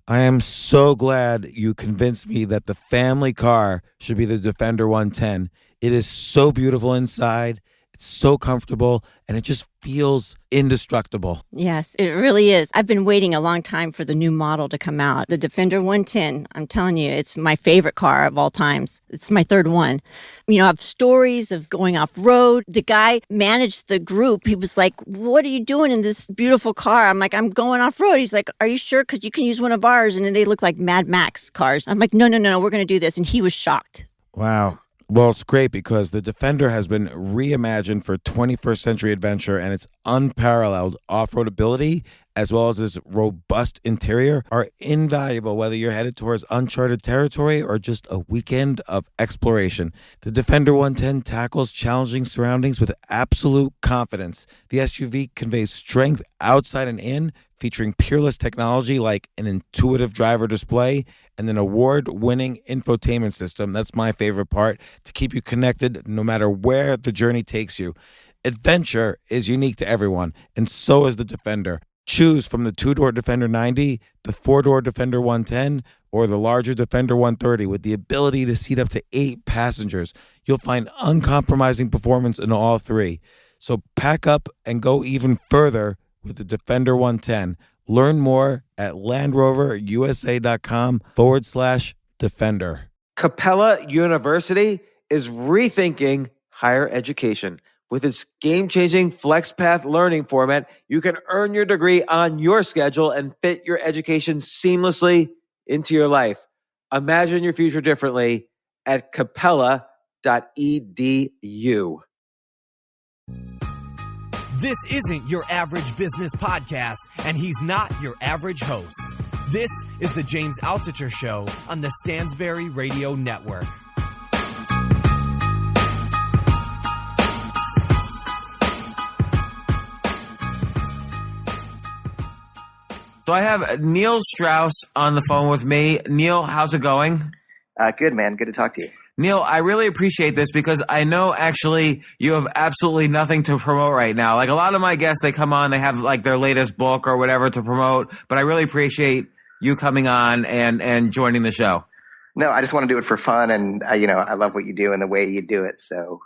I am so glad you convinced me that the family car should be the Defender 110. It is so beautiful inside. It's so comfortable and it just feels indestructible. Yes, it really is. I've been waiting a long time for the new model to come out. The Defender 110, I'm telling you, it's my favorite car of all times. It's my third one. You know, I have stories of going off road. The guy managed the group. He was like, "What are you doing in this beautiful car?" I'm like, "I'm going off road." He's like, "Are you sure? Because you can use one of ours." And then they look like Mad Max cars. I'm like, no, we're going to do this. And he was shocked. Wow. Well, it's great because the Defender has been reimagined for 21st century adventure, and its unparalleled off-road ability as well as its robust interior are invaluable whether you're headed towards uncharted territory or just a weekend of exploration. The Defender 110 tackles challenging surroundings with absolute confidence. The SUV conveys strength outside and in, featuring peerless technology like an intuitive driver display and an award-winning infotainment system. That's my favorite part, to keep you connected no matter where the journey takes you. Adventure is unique to everyone, and so is the Defender. Choose from the two-door Defender 90, the four-door Defender 110, or the larger Defender 130 with the ability to seat up to 8 passengers. You'll find uncompromising performance in all three. So pack up and go even further with the Defender 110. Learn more at LandRoverUSA.com/Defender. Capella University is rethinking higher education. With its game-changing FlexPath learning format, you can earn your degree on your schedule and fit your education seamlessly into your life. Imagine your future differently at capella.edu. This isn't your average business podcast, and he's not your average host. This is the James Altucher Show on the Stansberry Radio Network. So I have Neil Strauss on the phone with me. Neil, how's it going? Good, man. Good to talk to you. Neil, I really appreciate this because I know actually you have absolutely nothing to promote right now. Like a lot of my guests, they come on, they have like their latest book or whatever to promote, but I really appreciate you coming on and joining the show. No, I just want to do it for fun, and I love what you do and the way you do it. So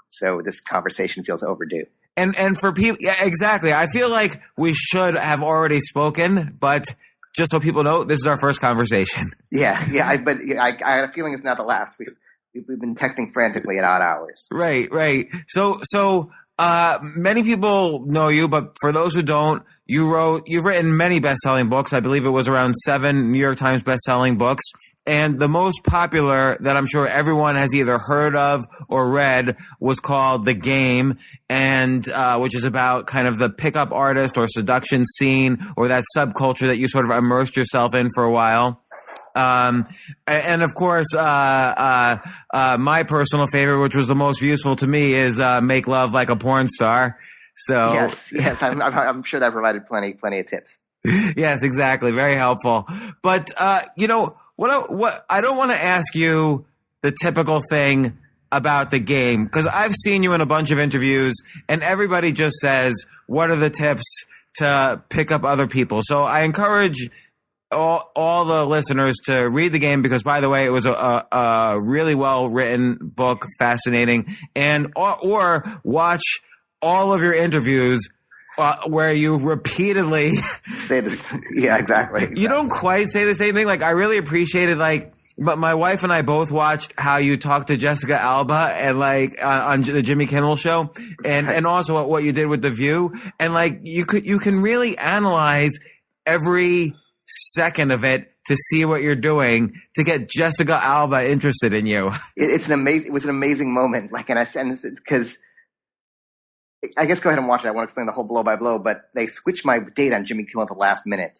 this conversation feels overdue. And for people, yeah, exactly. I feel like we should have already spoken, but just so people know, this is our first conversation. Yeah. But I had a feeling it's not the last. We've been texting frantically at odd hours. Right. So many people know you, but for those who don't, you've written many best-selling books. I believe it was around 7 New York Times best-selling books. And the most popular that I'm sure everyone has either heard of or read was called The Game, and which is about kind of the pickup artist or seduction scene or that subculture that you sort of immersed yourself in for a while. And of course, my personal favorite, which was the most useful to me, is Make Love Like a Porn Star. So yes, I'm sure that provided plenty of tips. Yes, exactly, very helpful. But what I don't want to ask you the typical thing about The Game, because I've seen you in a bunch of interviews, and everybody just says, "What are the tips to pick up other people?" So I encourage all the listeners to read The Game, because, by the way, it was a really well written book, fascinating, and or watch all of your interviews where you repeatedly say this. Yeah, exactly. You don't quite say the same thing. Like, I really appreciated, but my wife and I both watched how you talked to Jessica Alba and on the Jimmy Kimmel show, and also what you did with The View, and you can really analyze every second of it to see what you're doing to get Jessica Alba interested in you. It was an amazing moment. And I said, because I guess go ahead and watch it. I won't explain the whole blow by blow, but they switched my date on Jimmy Kimmel at the last minute.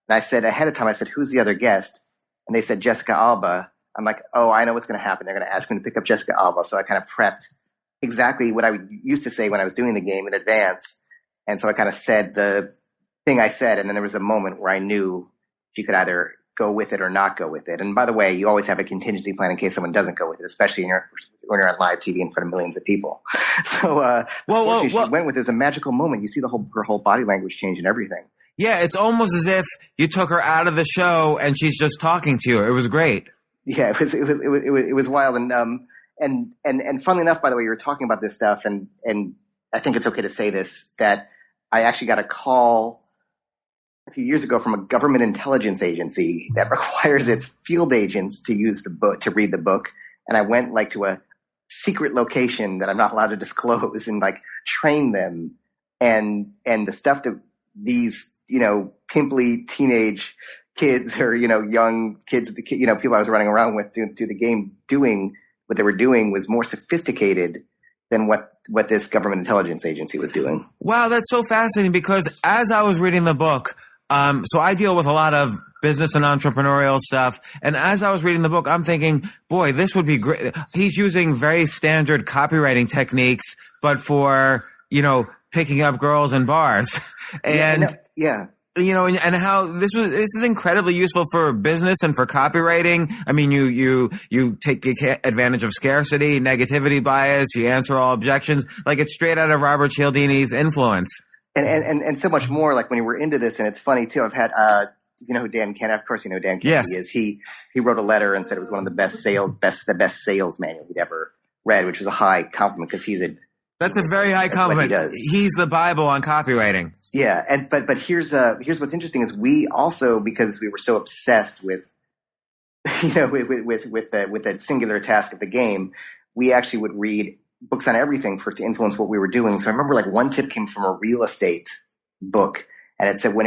And I said ahead of time, who's the other guest? And they said Jessica Alba. I'm like, oh, I know what's going to happen. They're going to ask me to pick up Jessica Alba. So I kind of prepped exactly what I used to say when I was doing The Game in advance. And so I kind of said the thing I said. And then there was a moment where I knew she could either go with it or not go with it. And by the way, you always have a contingency plan in case someone doesn't go with it, especially when you're on live TV in front of millions of people. So she went with it. It was a magical moment. You see her whole body language change and everything. Yeah, it's almost as if you took her out of the show and she's just talking to you. It was great. Yeah, it was wild. And funnily enough, by the way, you were talking about this stuff, and I think it's okay to say this, that I actually got a call a few years ago from a government intelligence agency that requires its field agents to use the book, to read the book. And I went like to a secret location that I'm not allowed to disclose and like train them. And the stuff that these, pimply teenage kids or, young kids, people I was running around with through the game doing what they were doing was more sophisticated than what this government intelligence agency was doing. Wow, that's so fascinating, because as I was reading the book, so I deal with a lot of business and entrepreneurial stuff. And as I was reading the book, I'm thinking, boy, this would be great. He's using very standard copywriting techniques, but for, picking up girls in bars. And, yeah. And how this is incredibly useful for business and for copywriting. I mean, you take advantage of scarcity, negativity bias, you answer all objections. Like, it's straight out of Robert Cialdini's Influence. And so much more. Like, when you were into this, and it's funny too, I've had, who Dan Kennedy, of course, Dan Kennedy yes. is. He wrote a letter and said it was one of the best sales manual he'd ever read, which was a high compliment, because that's a very high compliment. He's the Bible on copywriting. Yeah. But here's what's interesting is we also, because we were so obsessed with, with the singular task of the game, we actually would read books on everything to influence what we were doing. So I remember like one tip came from a real estate book, and it said there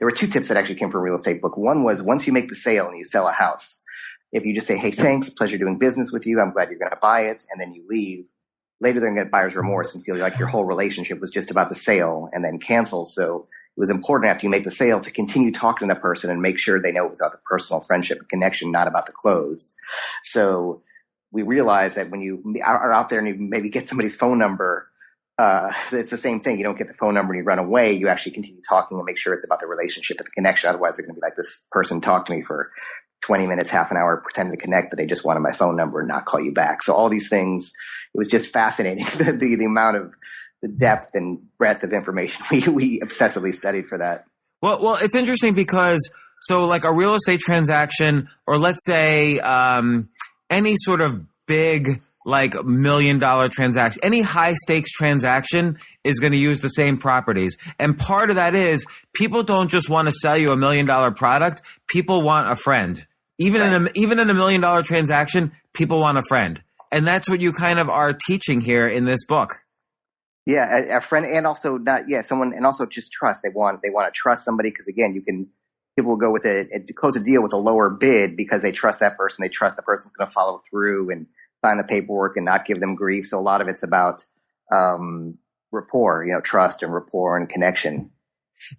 were two tips that actually came from a real estate book. One was, once you make the sale and you sell a house, if you just say, hey, thanks, pleasure doing business with you, I'm glad you're going to buy it, and then you leave, later they're going to get buyer's remorse and feel like your whole relationship was just about the sale and then cancel. So it was important after you make the sale to continue talking to that person and make sure they know it was about the personal friendship and connection, not about the close. So we realized that when you are out there and you maybe get somebody's phone number, it's the same thing. You don't get the phone number and you run away. You actually continue talking and make sure it's about the relationship and the connection. Otherwise, they're going to be like, this person talked to me for 20 minutes, half an hour, pretending to connect, but they just wanted my phone number and not call you back. So all these things, it was just fascinating, the amount of the depth and breadth of information we obsessively studied for that. Well, it's interesting because, so like a real estate transaction, or let's say any sort of big, like $1 million transaction, any high stakes transaction is going to use the same properties. And part of that is people don't just want to sell you $1 million product. People want a friend. Even in a $1 million transaction, people want a friend. And that's what you kind of are teaching here in this book. Yeah, a friend, and also someone, and also just trust. They want to trust somebody, because again, people will go with close a deal with a lower bid because they trust that person. They trust the person's going to follow through and sign the paperwork and not give them grief. So a lot of it's about rapport, trust and rapport and connection.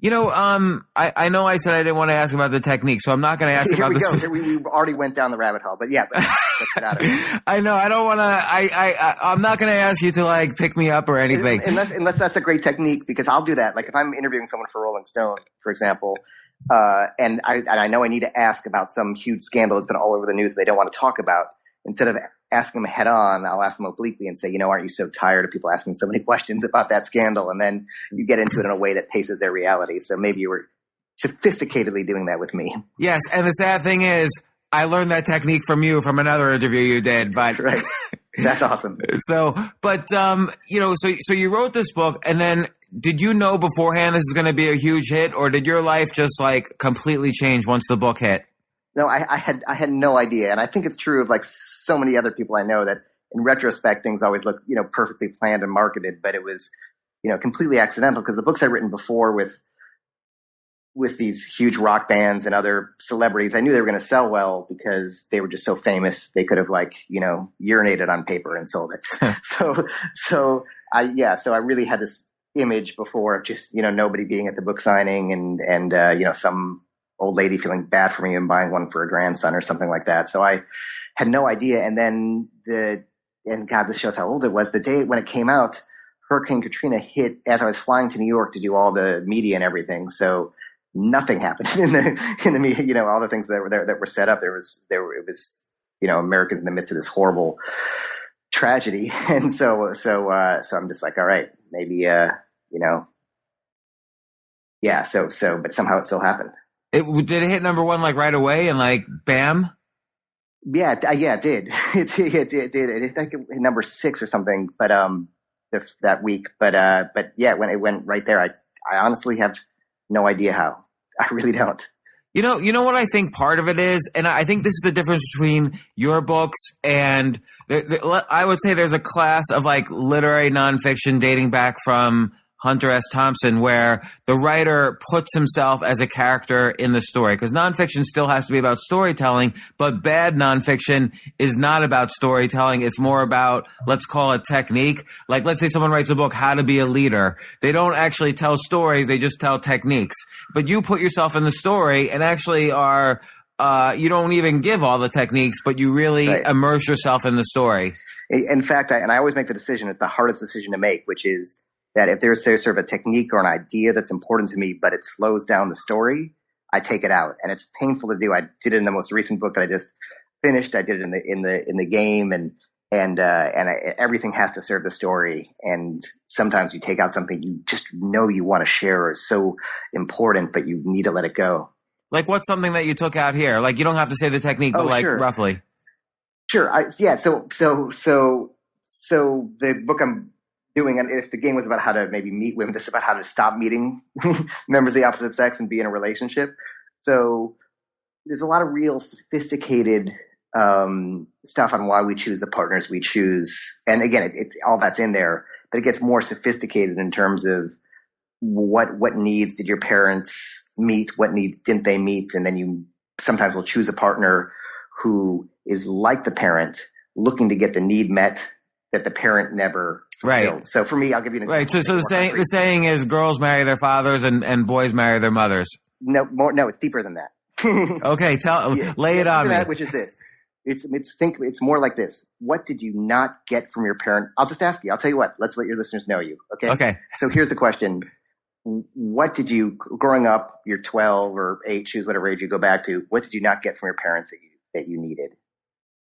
I know I said I didn't want to ask about the technique, so I'm not going to ask about this. We already went down the rabbit hole, but yeah. Let's get out of it. I know. I don't want to. I'm not going to ask you to like pick me up or anything. Unless that's a great technique, because I'll do that. Like if I'm interviewing someone for Rolling Stone, for example, and I know I need to ask about some huge scandal that's been all over the news that they don't want to talk about. Instead of asking them head on, I'll ask them obliquely and say, aren't you so tired of people asking so many questions about that scandal? And then you get into it in a way that paces their reality. So maybe you were sophisticatedly doing that with me. Yes. And the sad thing is, I learned that technique from another interview you did, but right. That's awesome. So you wrote this book, and then did you know beforehand this is going to be a huge hit, or did your life just like completely change once the book hit? No, I had no idea. And I think it's true of like so many other people I know, that in retrospect, things always look, perfectly planned and marketed, but it was, completely accidental, because the books I'd written before with these huge rock bands and other celebrities, I knew they were going to sell well because they were just so famous. They could have urinated on paper and sold it. So I really had this image before of just, nobody being at the book signing and some old lady feeling bad for me and buying one for a grandson or something like that. So I had no idea. And then God, this shows how old it was. The day when it came out, Hurricane Katrina hit as I was flying to New York to do all the media and everything. So nothing happened in the media, all the things that were set up. It was, America's in the midst of this horrible tragedy. And so I'm just like, all right, maybe, Yeah. But somehow it still happened. Did it hit number one like right away and like bam? Yeah. It did. It did. I think it hit number 6 or something, but, that week. But yeah, when it went right there, I honestly have no idea how. I really don't. You know what I think part of it is, and I think this is the difference between your books and I would say there's a class of like literary nonfiction dating back from Hunter S. Thompson, where the writer puts himself as a character in the story. Because nonfiction still has to be about storytelling, but bad nonfiction is not about storytelling. It's more about, let's call it technique. Like, let's say someone writes a book, How to Be a Leader. They don't actually tell stories, they just tell techniques. But you put yourself in the story and actually are, you don't even give all the techniques, but you really immerse yourself in the story. In fact, I always make the decision, it's the hardest decision to make, which is, that if there's sort of a technique or an idea that's important to me, but it slows down the story, I take it out, and it's painful to do. I did it in the most recent book that I just finished. I did it in the game, and everything has to serve the story. And sometimes you take out something you just know you want to share or is so important, but you need to let it go. Like, what's something that you took out here? Like, you don't have to say the technique, but like sure. Roughly. Sure. So the book I'm doing, and if the game was about how to maybe meet women, this is about how to stop meeting members of the opposite sex and be in a relationship. So there's a lot of real sophisticated stuff on why we choose the partners we choose. And again, it's all that's in there, but it gets more sophisticated in terms of what needs did your parents meet, what needs didn't they meet, and then you sometimes will choose a partner who is like the parent, looking to get the need met that the parent never fulfilled. Right. So for me, I'll give you an example. Right. So the saying is girls marry their fathers and boys marry their mothers. No, it's deeper than that. Okay, lay it on me. That, which is this. It's more like this. What did you not get from your parent? I'll just ask you. I'll tell you what. Let's let your listeners know you. Okay. Okay. So here's the question. What did you, growing up, you're 12 or 8, choose whatever age you go back to, what did you not get from your parents that you needed?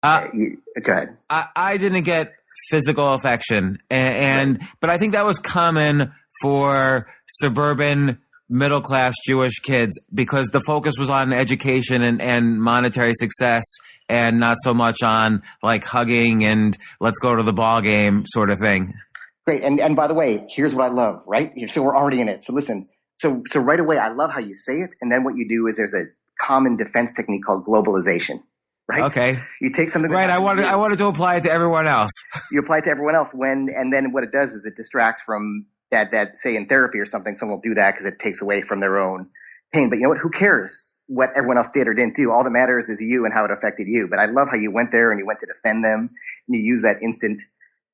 Go ahead. I didn't get physical affection, but I think that was common for suburban middle class Jewish kids because the focus was on education and monetary success and not so much on like hugging and let's go to the ball game sort of thing. Great. And by the way, here's what I love, right? So we're already in it. So listen, so right away, I love how you say it. And then what you do is there's a common defense technique called globalization. Right? Okay. You take something. Right. I wanted to apply it to everyone else. You apply it to everyone else and then what it does is it distracts from that say in therapy or something, someone will do that because it takes away from their own pain. But you know what? Who cares what everyone else did or didn't do? All that matters is you and how it affected you. But I love how you went there and you went to defend them and you use that instant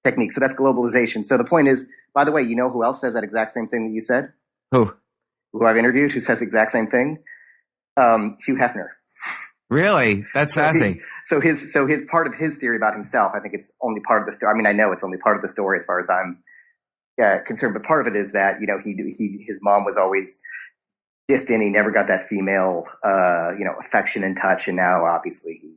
technique. So that's globalization. So the point is, by the way, you know who else says that exact same thing that you said? Who I've interviewed who says the exact same thing? Hugh Hefner. Really? That's fascinating. So his part of his theory about himself, I think it's only part of the story. I mean, I know it's only part of the story as far as I'm concerned, but part of it is that, you know, his mom was always distant. He never got that female, affection and touch. And now obviously he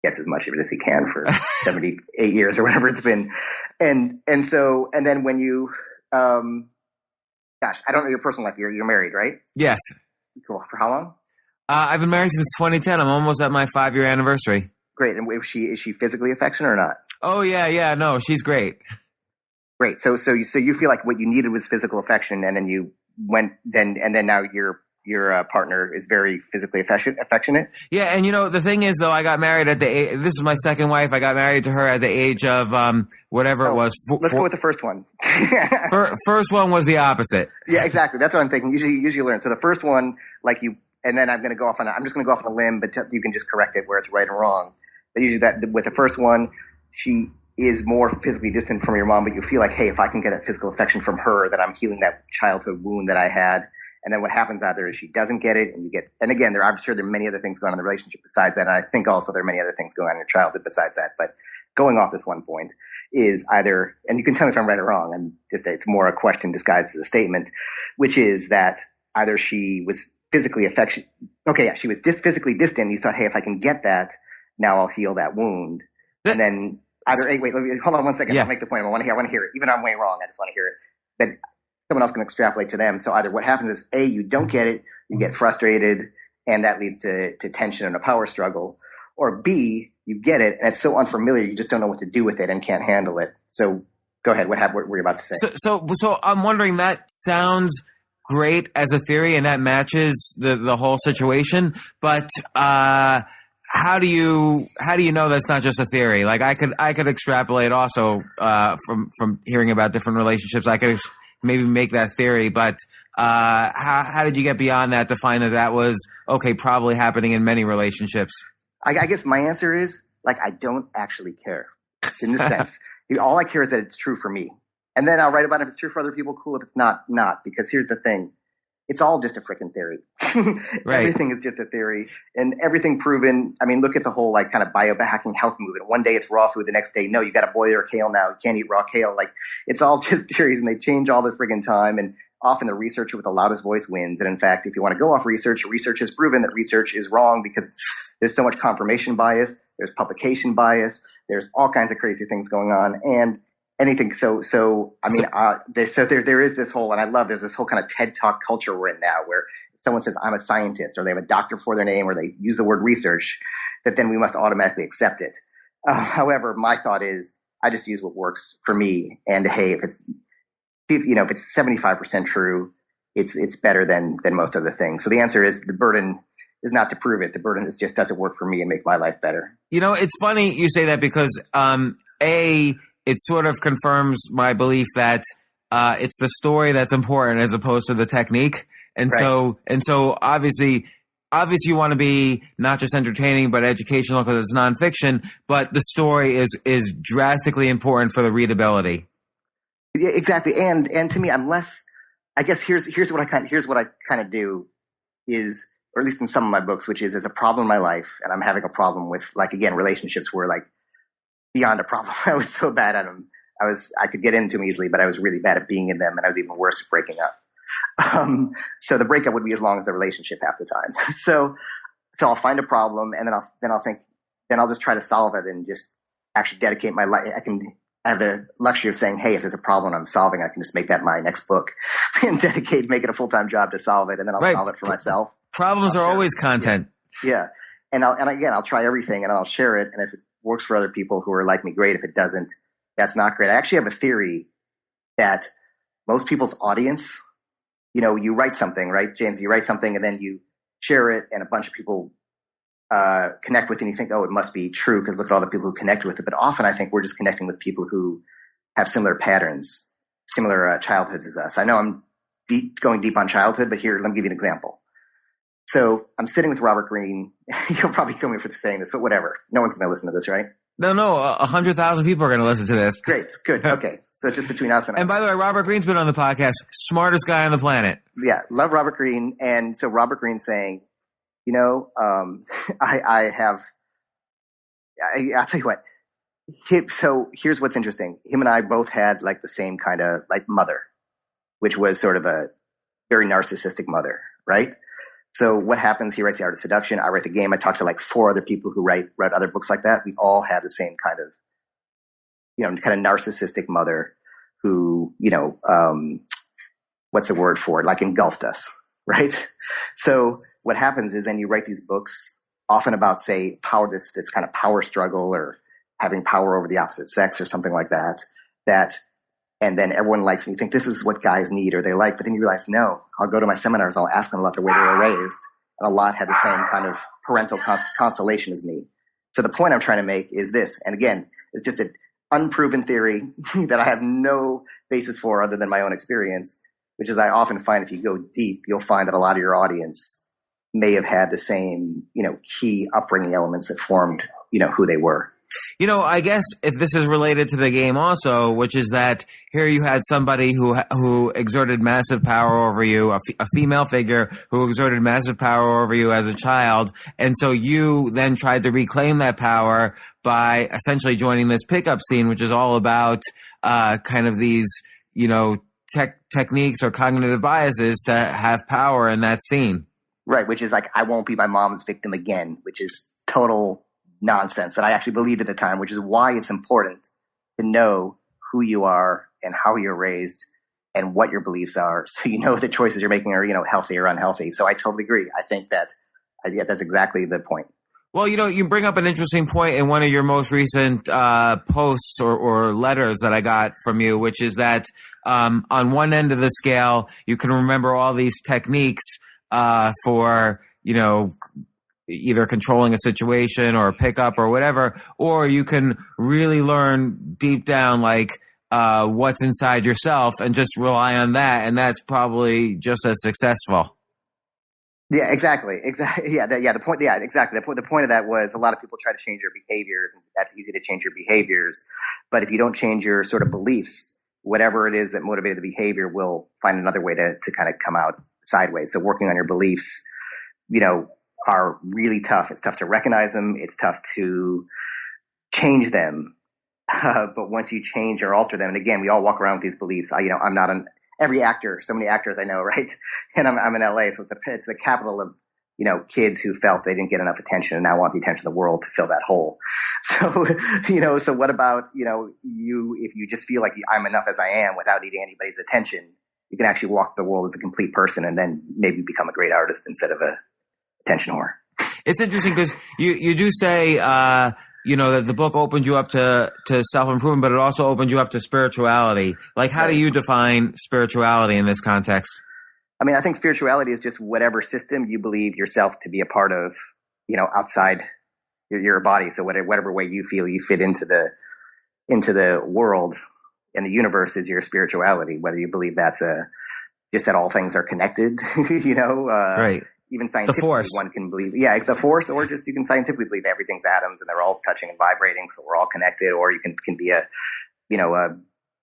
gets as much of it as he can for 78 years or whatever it's been. And then when you, I don't know your personal life. You're married, right? Yes. Cool. For how long? I've been married since 2010. I'm almost at my 5-year anniversary. Great. And is she physically affectionate or not? Oh yeah. No, she's great. Great. So you feel like what you needed was physical affection, and then you went and then now your partner is very physically affectionate. Yeah, and you know the thing is though, I got married at this is my second wife. I got married to her at the age of whatever it was. Let's go with the first one. First one was the opposite. Yeah, exactly. That's what I'm thinking. Usually you learn. So the first one, like you. And then I'm just going to go off on a limb, but you can just correct it where it's right and wrong. But usually with the first one, she is more physically distant from your mom, but you feel like, hey, if I can get that physical affection from her, that I'm healing that childhood wound that I had. And then what happens either is she doesn't get it and again, I'm sure there are many other things going on in the relationship besides that. And I think also there are many other things going on in your childhood besides that. But going off this one point is either, and you can tell me if I'm right or wrong, and just it's more a question disguised as a statement, which is that either she was physically affectionate. Okay, yeah, she was physically distant. You thought, hey, if I can get that, now I'll heal that wound. And then either, hold on one second. Yeah. I'll make the point. I want to hear it. Even though I'm way wrong, I just want to hear it. But someone else can extrapolate to them. So either what happens is A, you don't get it, you get frustrated, and that leads to tension and a power struggle, or B, you get it and it's so unfamiliar you just don't know what to do with it and can't handle it. So go ahead. What were you about to say? So I'm wondering, that sounds great as a theory and that matches the whole situation, but how do you know that's not just a theory? Like I could extrapolate also from hearing about different relationships. I could maybe make that theory, but how did you get beyond that to find that was okay, probably happening in many relationships? I guess my answer is, like, I don't actually care in this sense. All I care is that it's true for me. And then I'll write about it. If it's true for other people, cool. If it's not. Because here's the thing. It's all just a freaking theory. Right. Everything is just a theory, and everything proven. I mean, look at the whole like kind of biohacking health movement. One day it's raw food, the next day, no, you got to boil your kale now. You can't eat raw kale. Like, it's all just theories, and they change all the friggin' time. And often the researcher with the loudest voice wins. And in fact, if you want to go off research has proven that research is wrong because there's so much confirmation bias, there's publication bias, there's all kinds of crazy things going on, and anything. So I mean, there is this whole, and I love, there's this whole kind of TED Talk culture we're in now, where someone says I'm a scientist, or they have a doctor before their name, or they use the word research, that then we must automatically accept it. However, my thought is I just use what works for me, and hey, if it's 75% true, it's better than most other things. So the answer is, the burden is not to prove it. The burden is just, does it work for me and make my life better? It's funny you say that because it sort of confirms my belief that it's the story that's important as opposed to the technique. And right. so obviously you want to be not just entertaining but educational because it's nonfiction, but the story is drastically important for the readability. Yeah, exactly. And to me, I'm less, I guess here's what I kind of do is, or at least in some of my books, which is, there's a problem in my life and I'm having a problem with, like, again, relationships were like beyond a problem. I was so bad at them. I could get into them easily, but I was really bad at being in them, and I was even worse at breaking up. So the breakup would be as long as the relationship half the time. So I'll find a problem, and then I'll just try to solve it and just actually dedicate my life. I have the luxury of saying, hey, if there's a problem I'm solving, I can just make that my next book and make it a full-time job to solve it. And then I'll solve it for myself. Problems are always content. Yeah. And I'll try everything, and I'll share it. And if it works for other people who are like me, great. If it doesn't, that's not great. I actually have a theory that most people's audience, you write something, right, James? You write something and then you share it, and a bunch of people connect with it, and you think, oh, it must be true because look at all the people who connect with it. But often I think we're just connecting with people who have similar patterns, similar childhoods as us. I know I'm going deep on childhood, but here, let me give you an example. So I'm sitting with Robert Greene. You'll probably kill me for saying this, but whatever. No one's going to listen to this, right? No, 100,000 people are going to listen to this. Great, good, okay. So it's just between us and. And by the way, Robert Greene's been on the podcast. Smartest guy on the planet. Yeah, love Robert Greene. And so Robert Greene's saying, I'll tell you what. So here's what's interesting. Him and I both had like the same kind of like mother, which was sort of a very narcissistic mother, right? So what happens? He writes The Art of Seduction. I write The Game. I talked to like 4 other people who write other books like that. We all had the same kind of, kind of narcissistic mother who, what's the word for it? Like engulfed us, right? So what happens is then you write these books often about, say, power, this kind of power struggle or having power over the opposite sex or something like that, and then everyone likes, and you think this is what guys need or they like, but then you realize, no, I'll go to my seminars, I'll ask them about the way they were raised, and a lot had the same kind of parental constellation as me. So the point I'm trying to make is this, and again, it's just an unproven theory that I have no basis for other than my own experience, which is I often find if you go deep, you'll find that a lot of your audience may have had the same, key upbringing elements that formed, who they were. I guess if this is related to the game also, which is that here you had somebody who exerted massive power over you, a female figure who exerted massive power over you as a child. And so you then tried to reclaim that power by essentially joining this pickup scene, which is all about kind of these, techniques or cognitive biases to have power in that scene. Right, which is like, I won't be my mom's victim again, which is total nonsense that I actually believed at the time, which is why it's important to know who you are and how you're raised and what your beliefs are, so you know the choices you're making are, healthy or unhealthy. So I totally agree. I think that, yeah, that's exactly the point. Well, you bring up an interesting point in one of your most recent posts or letters that I got from you, which is that on one end of the scale, you can remember all these techniques for, either controlling a situation or a pickup or whatever, or you can really learn deep down, like, what's inside yourself and just rely on that. And that's probably just as successful. Yeah, exactly. Yeah, the point. Yeah, exactly. The point of that was a lot of people try to change their behaviors, and that's easy to change your behaviors. But if you don't change your sort of beliefs, whatever it is that motivated the behavior will find another way to kind of come out sideways. So working on your beliefs, are really tough. It's tough to recognize them. It's tough to change them. But once you change or alter them, and again, we all walk around with these beliefs. I'm not every actor, so many actors I know, right? And I'm in LA, so it's the capital of, kids who felt they didn't get enough attention and now want the attention of the world to fill that hole. So, so what about, if you just feel like I'm enough as I am without needing anybody's attention, you can actually walk the world as a complete person and then maybe become a great artist instead of a attention whore. It's interesting because you do say, that the book opened you up to self-improvement, but it also opened you up to spirituality. Like, how do you define spirituality in this context? I mean, I think spirituality is just whatever system you believe yourself to be a part of, outside your body. So whatever way you feel you fit into the world and the universe is your spirituality, whether you believe that's just that all things are connected, right. Even scientifically, one can believe, it's the force, or just you can scientifically believe everything's atoms and they're all touching and vibrating, so we're all connected. Or you can be a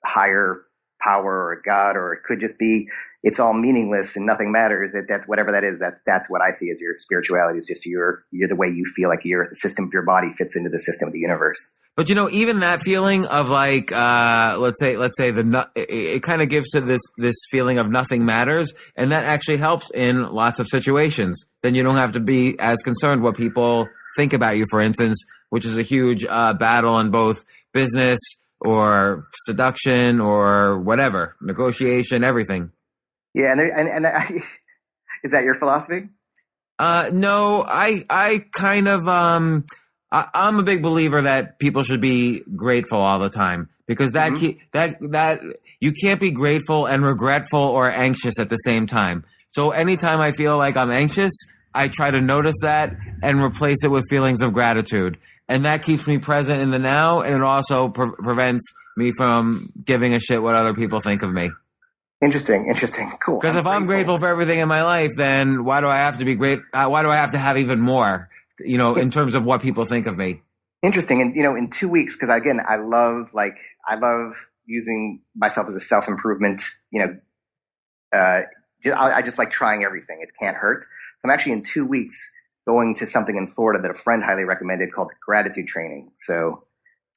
higher power or a god, or it could just be it's all meaningless and nothing matters. That's whatever that is. That's what I see as your spirituality. Is just you're the way you feel like the system of your body fits into the system of the universe. But even that feeling of like, let's say it kind of gives to this feeling of nothing matters, and that actually helps in lots of situations. Then you don't have to be as concerned what people think about you, for instance, which is a huge battle in both business or seduction or whatever, negotiation, everything. Yeah, and is that your philosophy? No, I kind of I'm a big believer that people should be grateful all the time, because that you can't be grateful and regretful or anxious at the same time. So anytime I feel like I'm anxious, I try to notice that and replace it with feelings of gratitude. And that keeps me present in the now, and it also prevents me from giving a shit what other people think of me. Interesting. Cool. Because if I'm grateful for everything in my life, then why do I have to be why do I have to have even more? In terms of what people think of me. Interesting. And, in 2 weeks, because again, I love using myself as a self-improvement, I just like trying everything. It can't hurt. I'm actually in 2 weeks going to something in Florida that a friend highly recommended called gratitude training. So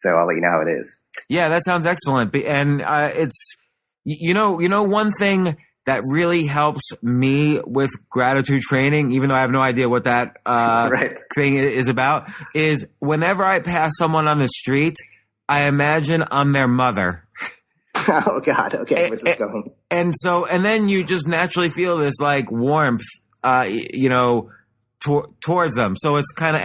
I'll let you know how it is. Yeah, that sounds excellent. And it's, one thing that really helps me with gratitude training, even though I have no idea what that thing is about, is whenever I pass someone on the street, I imagine I'm their mother. Oh God! Okay, where's this going? And then you just naturally feel this like warmth, towards them. So it's kind of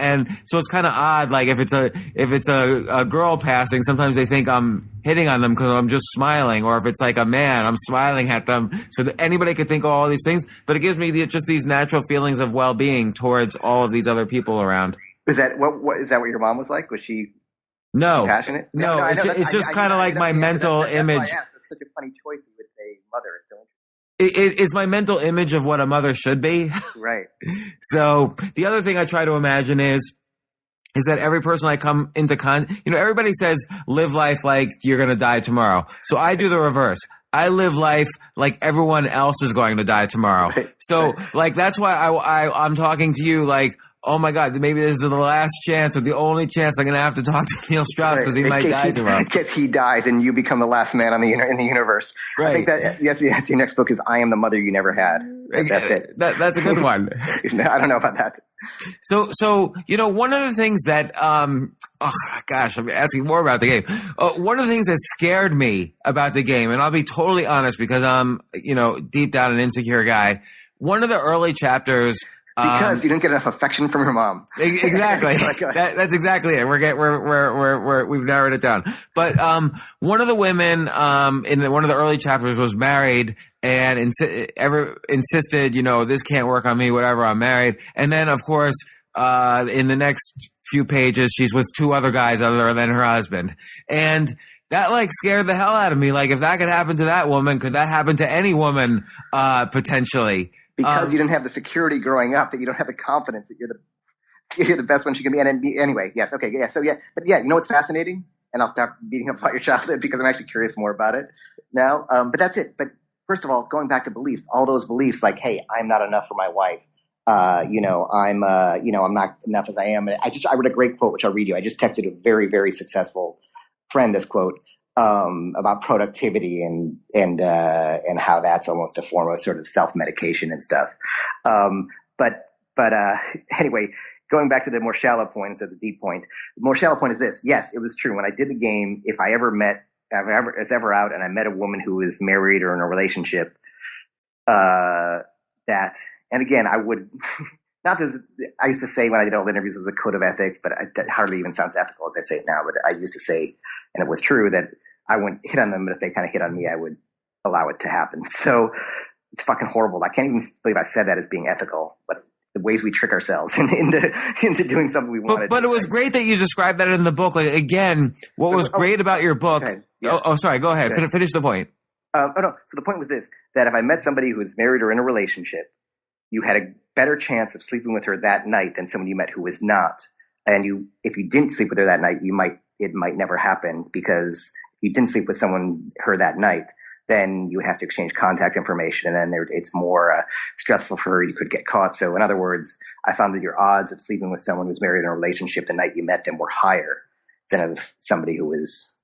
odd. Like if it's a girl passing, sometimes they think I'm hitting on them because I'm just smiling, or if it's like a man, I'm smiling at them. So that anybody could think of all these things, but it gives me just these natural feelings of well-being towards all of these other people around. Is that what your mom was like? Was she passionate? No, it's just kind of like my mental image. That's such a funny choice. You would say mother. It's so interesting. It is my mental image of what a mother should be. Right. So the other thing I try to imagine is that every person I come into everybody says live life like you're going to die tomorrow. So I do the reverse. I live life like everyone else is going to die tomorrow. Right. So like, that's why I'm talking to you like, oh my God, maybe this is the last chance or the only chance I'm going to have to talk to Neil Strauss because he might die tomorrow. Because he dies and you become the last man in the universe. Right. I think that's your next book is I Am the Mother You Never Had. That's it. That's a good one. I don't know about that. So, one of the things that Oh gosh, I'm asking more about the game. One of the things that scared me about the game, and I'll be totally honest because I'm, deep down an insecure guy. One of the early chapters. Because you didn't get enough affection from your mom. Exactly. That's exactly it. We've narrowed it down. But one of the women in one of the early chapters was married and insisted, this can't work on me, whatever, I'm married. And then, of course, in the next few pages, she's with two other guys other than her husband. And that scared the hell out of me. If that could happen to that woman, could that happen to any woman potentially? Because you didn't have the security growing up, that you don't have the confidence that you're the best one she can be. And anyway, yes, okay, yeah. So yeah, but yeah, what's fascinating? And I'll stop beating up about your childhood because I'm actually curious more about it now. But that's it. But first of all, going back to beliefs, all those beliefs hey, I'm not enough for my wife. I'm not enough as I am. I read a great quote, which I'll read you. I just texted a very, very successful friend this quote. About productivity and how that's almost a form of sort of self-medication and stuff. But anyway, going back to the more shallow point instead of the deep point, the more shallow point is this. Yes, it was true. When I did the game, if I ever was ever out and I met a woman who was married or in a relationship, and again, I would, not that I used to say when I did all the interviews it was a code of ethics, but that hardly even sounds ethical as I say it now. But I used to say, and it was true, that I wouldn't hit on them, but if they kind of hit on me, I would allow it to happen. So it's fucking horrible. I can't even believe I said that as being ethical, but the ways we trick ourselves into doing something we want to do. But it was great that you described that in the book. Again, what was great about your book. Yeah. Sorry, go ahead. Finish the point. No. So the point was this, that if I met somebody who was married or in a relationship, you had a better chance of sleeping with her that night than someone you met who was not. And if you didn't sleep with her that night, it might never happen because you didn't sleep with her that night, then you would have to exchange contact information, and then it's more stressful for her. You could get caught. So in other words, I found that your odds of sleeping with someone who's married in a relationship the night you met them were higher than of somebody who was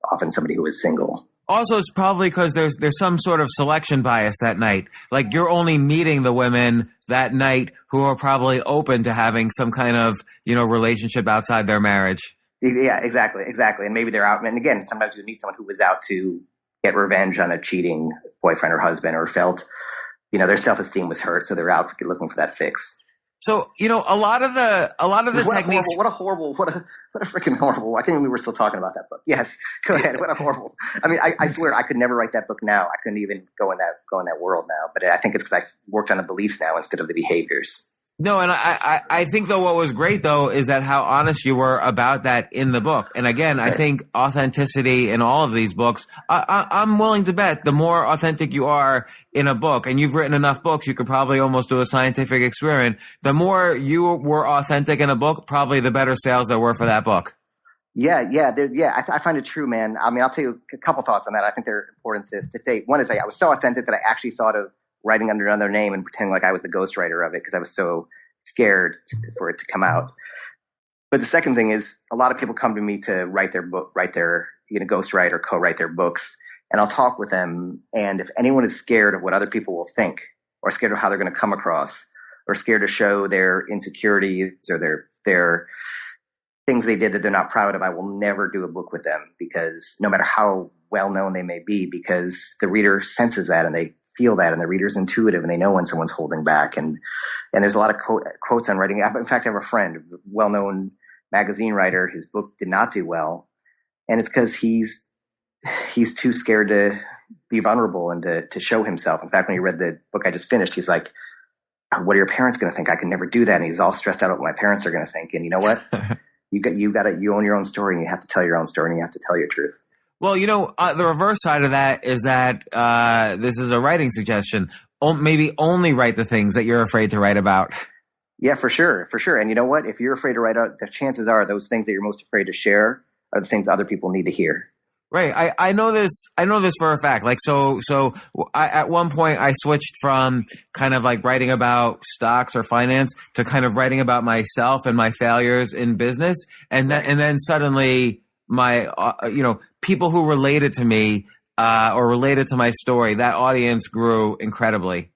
single. Also, it's probably because there's some sort of selection bias that night. You're only meeting the women that night who are probably open to having some kind of, relationship outside their marriage. Yeah, exactly. And maybe they're out. And again, sometimes you meet someone who was out to get revenge on a cheating boyfriend or husband, or felt, their self-esteem was hurt, so they're out looking for that fix. So, a lot of the techniques. What a freaking horrible. I think we were still talking about that book. Yes, go ahead. What a horrible. I mean, I swear I could never write that book now. I couldn't even go in that world now. But I think it's because I worked on the beliefs now instead of the behaviors. No, and I think though what was great though is that how honest you were about that in the book. And again, I think authenticity in all of these books, I'm willing to bet the more authentic you are in a book, and you've written enough books, you could probably almost do a scientific experiment. The more you were authentic in a book, probably the better sales there were for that book. Yeah. I find it true, man. I mean, I'll tell you a couple thoughts on that. I think they're important to say. One is I was so authentic that I actually thought of writing under another name and pretending like I was the ghostwriter of it because I was so scared for it to come out. But the second thing is a lot of people come to me to write their ghostwrite or co-write their books, and I'll talk with them. And if anyone is scared of what other people will think, or scared of how they're going to come across, or scared to show their insecurities or their things they did that they're not proud of, I will never do a book with them, because no matter how well known they may be, because the reader senses that and they feel that, and the reader's intuitive and they know when someone's holding back. And there's a lot of quotes on writing. In fact, I have a friend, a well-known magazine writer. His book did not do well, and it's because he's too scared to be vulnerable and to show himself. In fact, when he read the book I just finished, he's like, what are your parents going to think? I could never do that. And he's all stressed out about what my parents are going to think. And you know what? You own your own story, and you have to tell your own story, and you have to tell your truth. Well, the reverse side of that is that this is a writing suggestion. Maybe only write the things that you're afraid to write about. Yeah, for sure. And you know what? If you're afraid to write out, the chances are those things that you're most afraid to share are the things other people need to hear. Right. I know this for a fact. At one point I switched from kind of writing about stocks or finance to kind of writing about myself and my failures in business. And then suddenly my, people who related to me, or related to my story, that audience grew incredibly.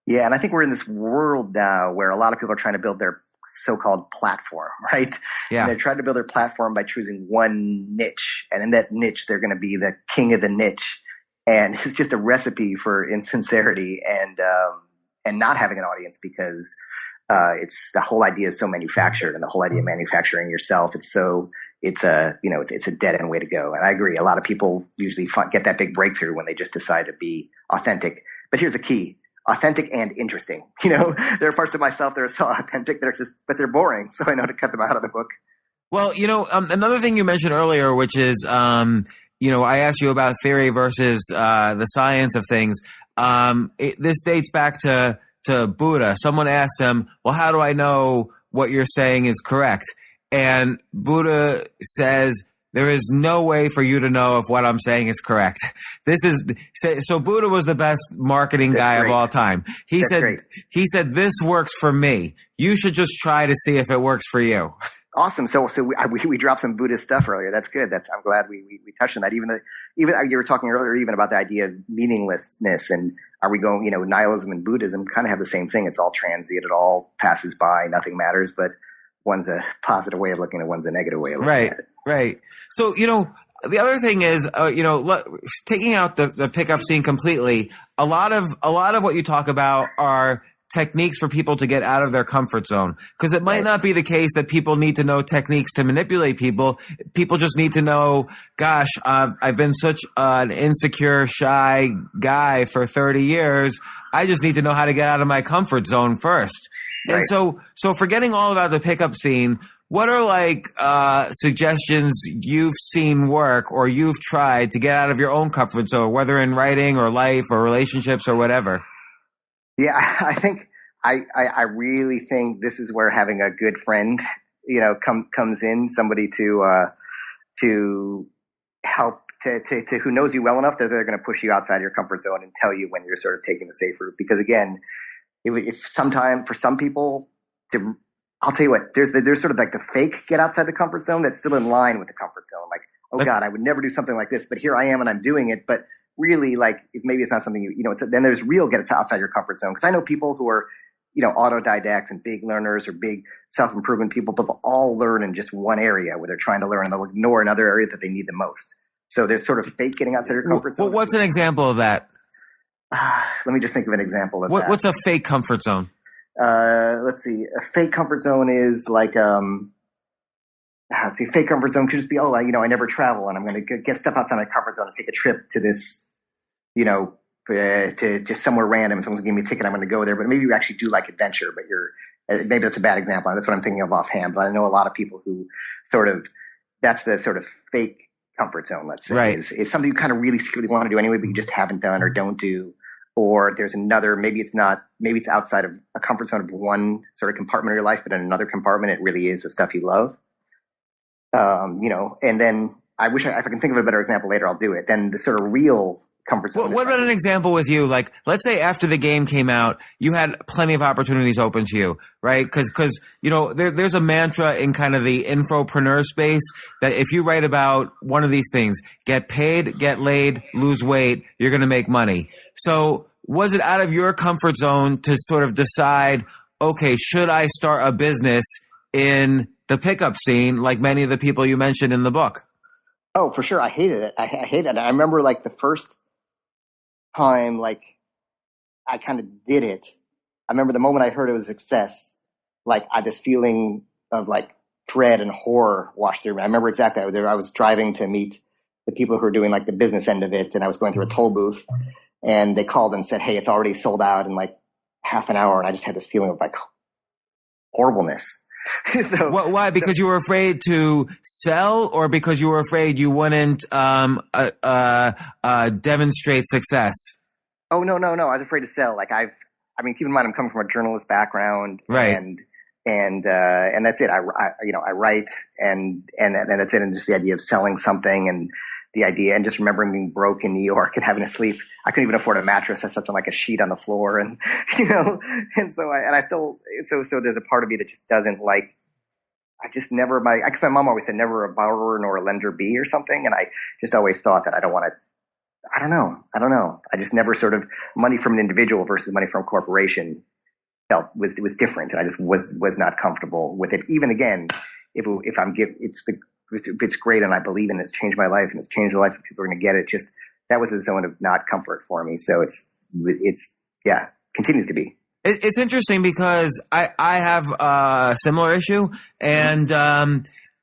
Yeah. And I think we're in this world now where a lot of people are trying to build their so-called platform, right? Yeah. And they're trying to build their platform by choosing one niche. And in that niche, they're going to be the king of the niche. And it's just a recipe for insincerity and not having an audience because it's the whole idea is so manufactured, and the whole idea of manufacturing yourself. It's a dead end way to go. And I agree. A lot of people usually get that big breakthrough when they just decide to be authentic. But here's the key: authentic and interesting. There are parts of myself that are so authentic that are but they're boring. So I know to cut them out of the book. Well, another thing you mentioned earlier, which is, I asked you about theory versus the science of things. This dates back to Buddha. Someone asked him, well, how do I know what you're saying is correct? And Buddha says, there is no way for you to know if what I'm saying is correct. So Buddha was the best marketing guy of all time. He said, this works for me. You should just try to see if it works for you. Awesome. So we dropped some Buddhist stuff earlier. That's good. I'm glad we touched on that. Even you were talking earlier even about the idea of meaninglessness, and are we going, nihilism and Buddhism kind of have the same thing. It's all transient. It all passes by. Nothing matters. But one's a positive way of looking at it. One's a negative way of looking at it. Right. So, the other thing is, taking out the pickup scene completely, a lot of what you talk about are techniques for people to get out of their comfort zone. Because it might not be the case that people need to know techniques to manipulate people. People just need to know, gosh, I've been such an insecure, shy guy for 30 years. I just need to know how to get out of my comfort zone first. Right. And so forgetting all about the pickup scene, what are suggestions you've seen work or you've tried to get out of your own comfort zone, whether in writing or life or relationships or whatever? Yeah, I think I really think this is where having a good friend, comes in, somebody to help to who knows you well enough that they're going to push you outside your comfort zone and tell you when you're sort of taking the safe route. Because again, if sometime for some people I'll tell you what, there's sort of like the fake get outside the comfort zone that's still in line with the comfort zone. Like, oh God, I would never do something like this, but here I am and I'm doing it. But really, maybe it's not something then there's real get outside your comfort zone. Because I know people who are, autodidacts and big learners or big self-improvement people, but they'll all learn in just one area where they're trying to learn, and they'll ignore another area that they need the most. So there's sort of fake getting outside your comfort zone. Well, what's an example of that? Let me just think of an example of that. What's a fake comfort zone? Let's see. A fake comfort zone is like, fake comfort zone could just be, I never travel and I'm going to get step outside my comfort zone and take a trip to this, to just somewhere random. Someone's gonna give me a ticket. I'm going to go there, but maybe you actually do like adventure, but maybe that's a bad example. That's what I'm thinking of offhand, but I know a lot of people who that's the sort of fake comfort zone, let's say, right. is something you kind of really secretly want to do anyway, but you just haven't done or don't do. Or there's another, maybe it's outside of a comfort zone of one sort of compartment of your life, but in another compartment, it really is the stuff you love. And then if I can think of a better example later, I'll do it. Then the sort of real comfort zone. What about an example with you? Like, let's say after the game came out, you had plenty of opportunities open to you, right? Because there's a mantra in kind of the infopreneur space that if you write about one of these things, get paid, get laid, lose weight, you're going to make money. So was it out of your comfort zone to sort of decide, okay, should I start a business in the pickup scene like many of the people you mentioned in the book? Oh, for sure. I hated it. I hated it. I remember the first time, I kind of did it. I remember the moment I heard it was a success, I had this feeling of dread and horror washed through me. I remember exactly. I was driving to meet the people who were doing the business end of it. And I was going through a toll booth and they called and said, hey, it's already sold out in half an hour. And I just had this feeling of horribleness. So, why? Because you were afraid to sell, or because you were afraid you wouldn't demonstrate success? Oh, no. I was afraid to sell. Keep in mind, I'm coming from a journalist background, right? And that's it. I write, and that's it. And just the idea of selling something, and the idea, and just remembering being broke in New York and having to sleep. I couldn't even afford a mattress. I slept on a sheet on the floor, and and so there's a part of me that just doesn't because my mom always said never a borrower nor a lender be or something, and I just always thought that I don't want to. I don't know. I just never sort of money from an individual versus money from a corporation. felt was different, and I just was not comfortable with it. Even again, if it's great and I believe in it, it's changed my life and it's changed the lives of people who are going to get it. Just that was a zone of not comfort for me. So it's continues to be. It's interesting because I have a similar issue, and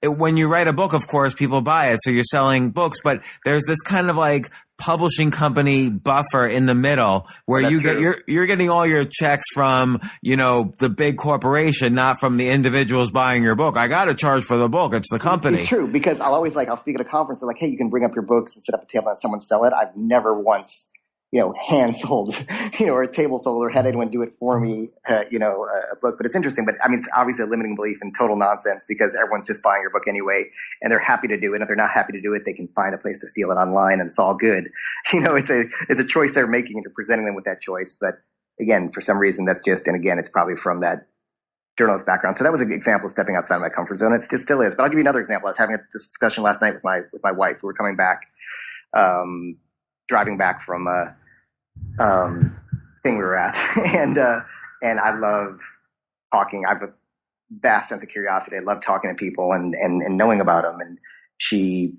when you write a book, of course, people buy it, so you're selling books. But there's this kind of like publishing company buffer in the middle where you're getting all your checks from the big corporation, not from the individuals buying your book. I got to charge for the book; it's the company. It's true, because I'll speak at a conference. They're like, hey, you can bring up your books and sit up at a table and have someone sell it. I've never once hand sold, or a table sold, or had anyone do it for me, a book. But it's interesting. But I mean, it's obviously a limiting belief and total nonsense, because everyone's just buying your book anyway, and they're happy to do it. And if they're not happy to do it, they can find a place to steal it online, and it's all good. It's a choice they're making, and you're presenting them with that choice. But again, for some reason, it's probably from that journalist background. So that was an example of stepping outside my comfort zone. It still is. But I'll give you another example. I was having this discussion last night with my wife. We were coming back, driving back from a thing we were at, and I love talking. I have a vast sense of curiosity. I love talking to people and knowing about them. And she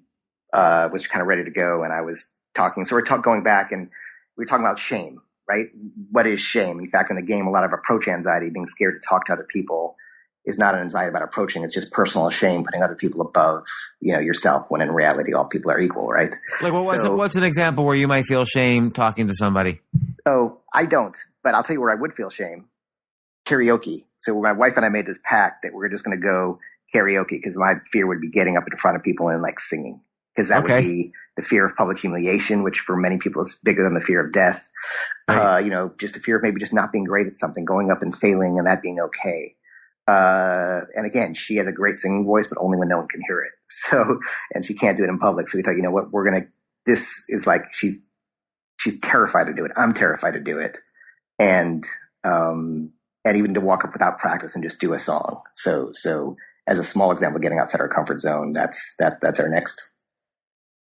was kind of ready to go, and I was talking. So we're going back, and we were talking about shame, right? What is shame? In fact, in the game, a lot of approach anxiety, being scared to talk to other people, is not an anxiety about approaching. It's just personal shame, putting other people above, yourself, when in reality, all people are equal, right? Like, what's an example where you might feel shame talking to somebody? Oh, I don't, but I'll tell you where I would feel shame. Karaoke. So my wife and I made this pact that we're just going to go karaoke, because my fear would be getting up in front of people and like singing, because that would be the fear of public humiliation, which for many people is bigger than the fear of death. Right. Just the fear of maybe just not being great at something, going up and failing, and that being okay. And again, she has a great singing voice, but only when no one can hear it. So, and she can't do it in public. So we thought, this is like, she's terrified to do it. I'm terrified to do it. And even to walk up without practice and just do a song. So as a small example, getting outside our comfort zone, that's our next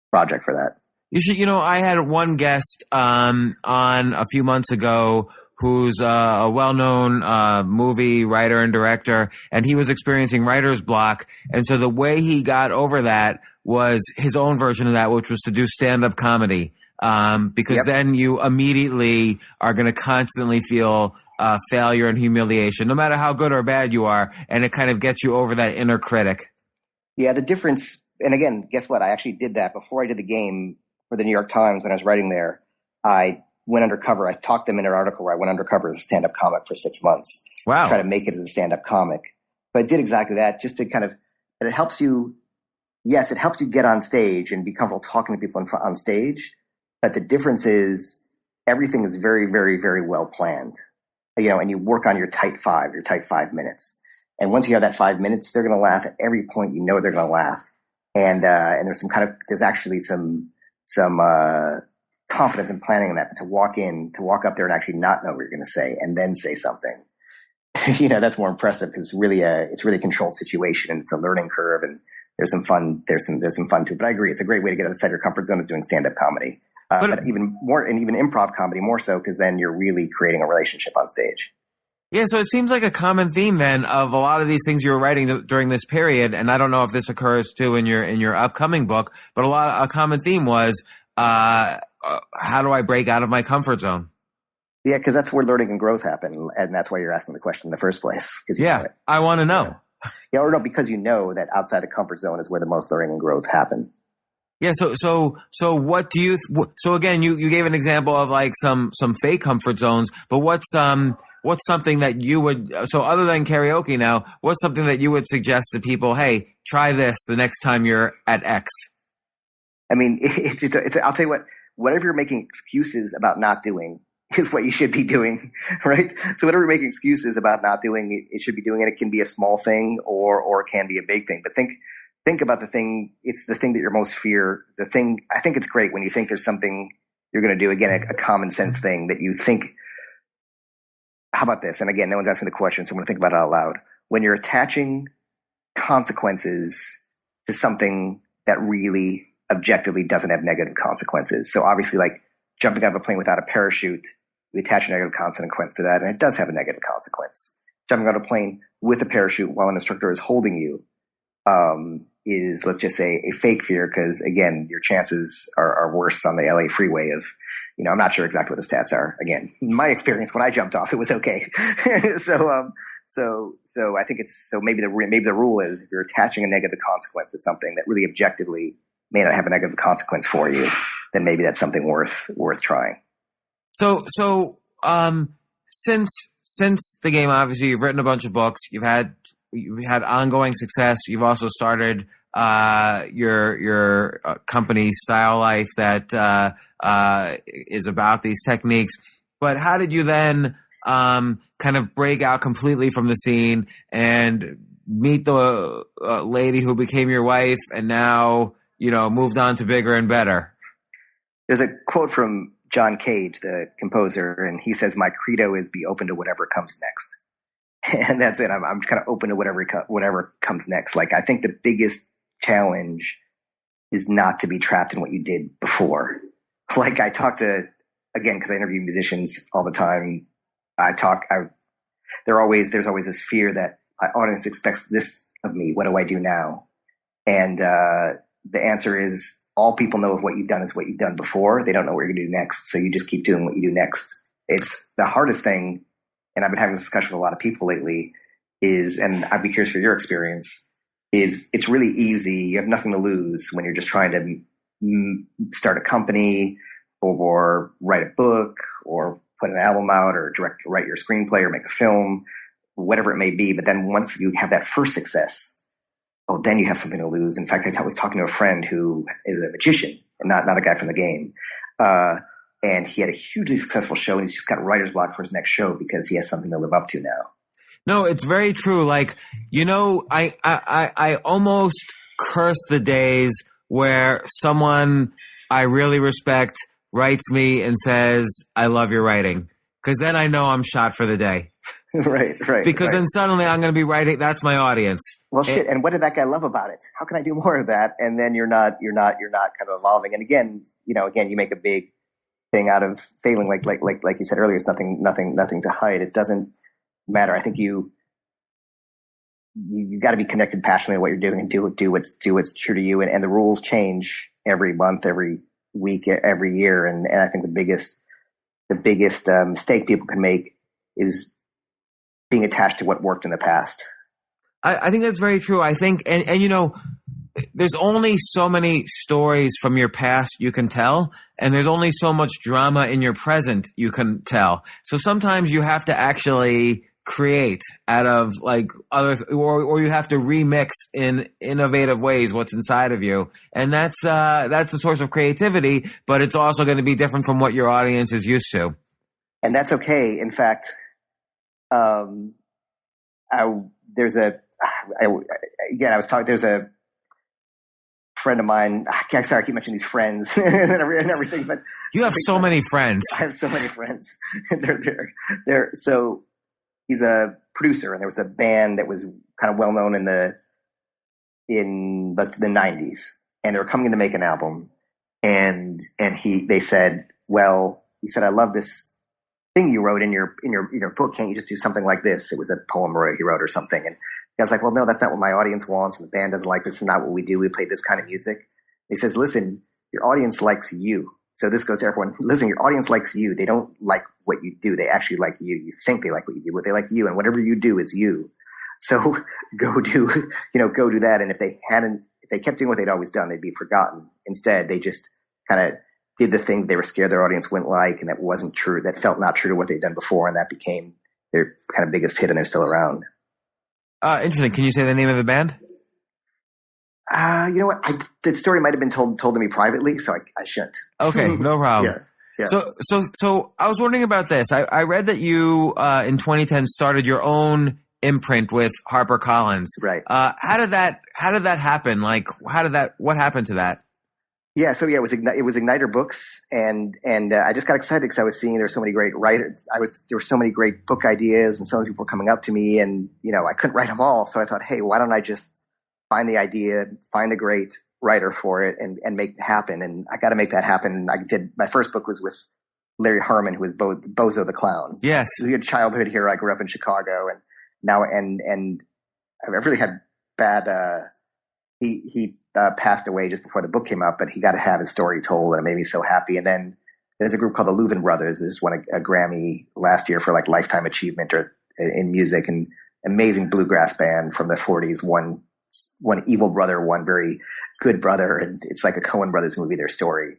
project for that. You should, I had one guest, on a few months ago who's a well-known movie writer and director, and he was experiencing writer's block. And so the way he got over that was his own version of that, which was to do stand-up comedy, because then you immediately are going to constantly feel failure and humiliation, no matter how good or bad you are, and it kind of gets you over that inner critic. Yeah, the difference, and again, guess what? I actually did that before I did the game for the New York Times. When I was writing there, I went undercover. I talked them in an article where I went undercover as a stand-up comic for 6 months. Wow. Try to make it as a stand-up comic. But I did exactly that, just to kind of, and it helps you, yes, it helps you get on stage and be comfortable talking to people on stage. But the difference is everything is very, very, very well planned, and you work on your tight 5 minutes. And once you have that 5 minutes, they're going to laugh at every point. They're going to laugh. And there's actually some confidence in planning that, to walk up there and actually not know what you're going to say and then say something. That's more impressive, because it's really a controlled situation, and it's a learning curve, and there's some fun too. But I agree, it's a great way to get outside your comfort zone, is doing stand-up comedy. But even more, and even improv comedy more so, because then you're really creating a relationship on stage. Yeah, so it seems like a common theme then of a lot of these things you were writing during this period, and I don't know if this occurs too in your upcoming book, but a common theme was how do I break out of my comfort zone? Yeah, because that's where learning and growth happen, and that's why you're asking the question in the first place. I want to know. Because you know that outside the comfort zone is where the most learning and growth happen. Yeah. So what do you? So again, you gave an example of like some fake comfort zones, but what's something that you would? So other than karaoke, now, what's something that you would suggest to people? Hey, try this the next time you're at X. I mean, I'll tell you what. Whatever you're making excuses about not doing is what you should be doing, right? So whatever you're making excuses about not doing, it should be doing, and it can be a small thing or it can be a big thing. But think about the thing. It's the thing that you're most fear. The thing, I think it's great when you think there's something you're going to do. Again, a common sense thing that you think, how about this? And again, no one's asking the question, so I'm going to think about it out loud. When you're attaching consequences to something that really objectively doesn't have negative consequences. So obviously, like jumping out of a plane without a parachute you attach a negative consequence to that, and it does have a negative consequence. Jumping out of a plane with a parachute while an instructor is holding you is, let's just say, a fake fear, because again, your chances are worse on the LA freeway of, I'm not sure exactly what the stats are. Again, my experience when I jumped off, it was okay. So I think maybe the rule is if you're attaching a negative consequence to something that really objectively may not have a negative consequence for you, then maybe that's something worth trying. So since the game, obviously you've written a bunch of books, you've had ongoing success. You've also started your company, Style Life, that is about these techniques. But how did you then kind of break out completely from the scene and meet the lady who became your wife, and now moved on to bigger and better? There's a quote from John Cage, the composer, and he says, "My credo is be open to whatever comes next." And that's it. I'm kind of open to whatever comes next. Like, I think the biggest challenge is not to be trapped in what you did before. Like, I talk to, again, because I interview musicians all the time. There's always this fear that my audience expects this of me. What do I do now? And the answer is, all people know of what you've done is what you've done before. They don't know what you're going to do next. So you just keep doing what you do next. It's the hardest thing. And I've been having this discussion with a lot of people lately and I'd be curious for your experience, it's really easy. You have nothing to lose when you're just trying to start a company or write a book or put an album out or write your screenplay or make a film, whatever it may be. But then once you have that first success, then you have something to lose. In fact, I was talking to a friend who is a magician and not a guy from the game. And he had a hugely successful show, and he's just got writer's block for his next show because he has something to live up to now. No, it's very true. Like, I almost curse the days where someone I really respect writes me and says, "I love your writing," because then I know I'm shot for the day. Right. Because then suddenly I'm going to be writing. That's my audience. Well, shit. And what did that guy love about it? How can I do more of that? And then you're not kind of evolving. And again, you make a big thing out of failing. Like you said earlier, it's nothing to hide. It doesn't matter. I think you got to be connected passionately to what you're doing and do what's true to you. And the rules change every month, every week, every year. And I think the biggest mistake people can make is being attached to what worked in the past. I think that's very true. I think, and there's only so many stories from your past you can tell, and there's only so much drama in your present you can tell. So sometimes you have to actually create out of like other, or you have to remix in innovative ways what's inside of you, and that's the source of creativity. But it's also going to be different from what your audience is used to, and that's okay. In fact, there's a friend of mine. Sorry, I keep mentioning these friends and everything, but you have so many friends. I have so many friends. So he's a producer, and there was a band that was kind of well known in the 90s, and they were coming in to make an album, and they said, well, he said, "I love this thing you wrote in your book. Can't you just do something like this?" It was a poem he wrote or something. And I was like, "Well, no, that's not what my audience wants. And the band doesn't like this. This is not what we do. We play this kind of music." He says, "Listen, your audience likes you." So this goes to everyone. Listen, your audience likes you. They don't like what you do. They actually like you. You think they like what you do, but they like you. And whatever you do is you. So go do that. And if they kept doing what they'd always done, they'd be forgotten. Instead, they just kind of did the thing they were scared their audience wouldn't like, and that wasn't true. That felt not true to what they'd done before, and that became their kind of biggest hit, and they're still around. Interesting. Can you say the name of the band? You know what? The story might have been told to me privately, so I shouldn't. Okay, no problem. Yeah. So I was wondering about this. I read that you in 2010 started your own imprint with HarperCollins. Right. How did that happen? Like, what happened to that? Yeah, so it was Igniter Books, and I just got excited because I was seeing there were so many great writers. There were so many great book ideas, and so many people were coming up to me, and I couldn't write them all. So I thought, hey, why don't I just find the idea, find a great writer for it, and make it happen? And I got to make that happen. I did. My first book was with Larry Harmon, who was Bozo the Clown. Yes. He had childhood hero. I grew up in Chicago, and now and I've really had bad. He passed away just before the book came out, but he got to have his story told, and it made me so happy. And then there's a group called the Louvin Brothers. They just won a Grammy last year for like lifetime achievement or in music, and amazing bluegrass band from the 40s. One evil brother, one very good brother, and it's like a Coen Brothers movie. Their story.